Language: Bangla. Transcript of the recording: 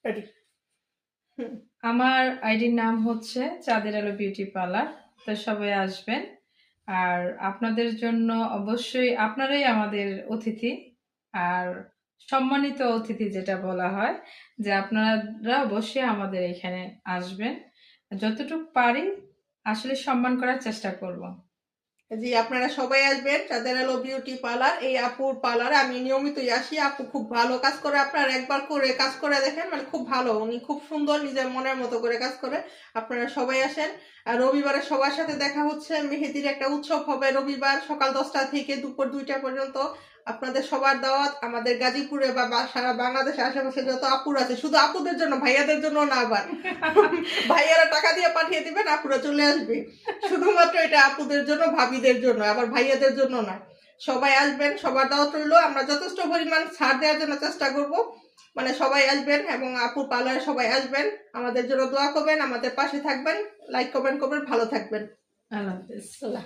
রেডি। আমার আইডির নাম হচ্ছে চাঁদের আলো বিউটি পার্লার। তো সবাই আসবেন। আর আপনাদের জন্য অবশ্যই আপনারাই আমাদের অতিথি। আর সম্মানিত অতিথি যেটা বলা হয়, যে আপনারা অবশ্যই আমাদের এখানে আসবেন। যতটুকু পারি আসলে সম্মান করার চেষ্টা করব। জি, আপনারা সবাই আসবেন চাঁদের আলো বিউটি পার্লার। এই আপুর পার্লারে আমি নিয়মিতই আসি। আপু খুব ভালো কাজ করে। আপনারা একবার করে কাজ করে দেখেন, মানে খুব ভালো। উনি খুব সুন্দর নিজের মনের মতো করে কাজ করে। আপনারা সবাই আসেন। আর রবিবারে সবার সাথে দেখা হচ্ছে। মেহেদির একটা উৎসব হবে রবিবার সকাল 10টা থেকে দুপুর 2টা পর্যন্ত। আপনাদের সবার দাওয়াত। আমাদের গাজীপুরে বা সারা বাংলাদেশের আশেপাশে যত আপুর আছে, শুধু আপুদের জন্য, ভাইয়াদের জন্য না আবার। ভাইয়ারা টাকা দিয়ে পাঠিয়ে দিবেন, আপুরা চলে আসবে। শুধুমাত্র এটা আপুদের জন্য, ভাবিদের জন্য, আবার ভাইয়াদের জন্য না। সবাই আসবেন, সবার দাওয়াত রইল। আমরা যথেষ্ট পরিমাণ ছাড় দেওয়ার জন্য চেষ্টা করব। মানে সবাই আসবেন এবং আপুর পার্লারে সবাই আসবেন। আমাদের জন্য দোয়া করবেন, আমাদের পাশে থাকবেন, লাইক কমেন্ট করবেন, ভালো থাকবেন। আল্লাহ হাফেজ। আল্লাহ।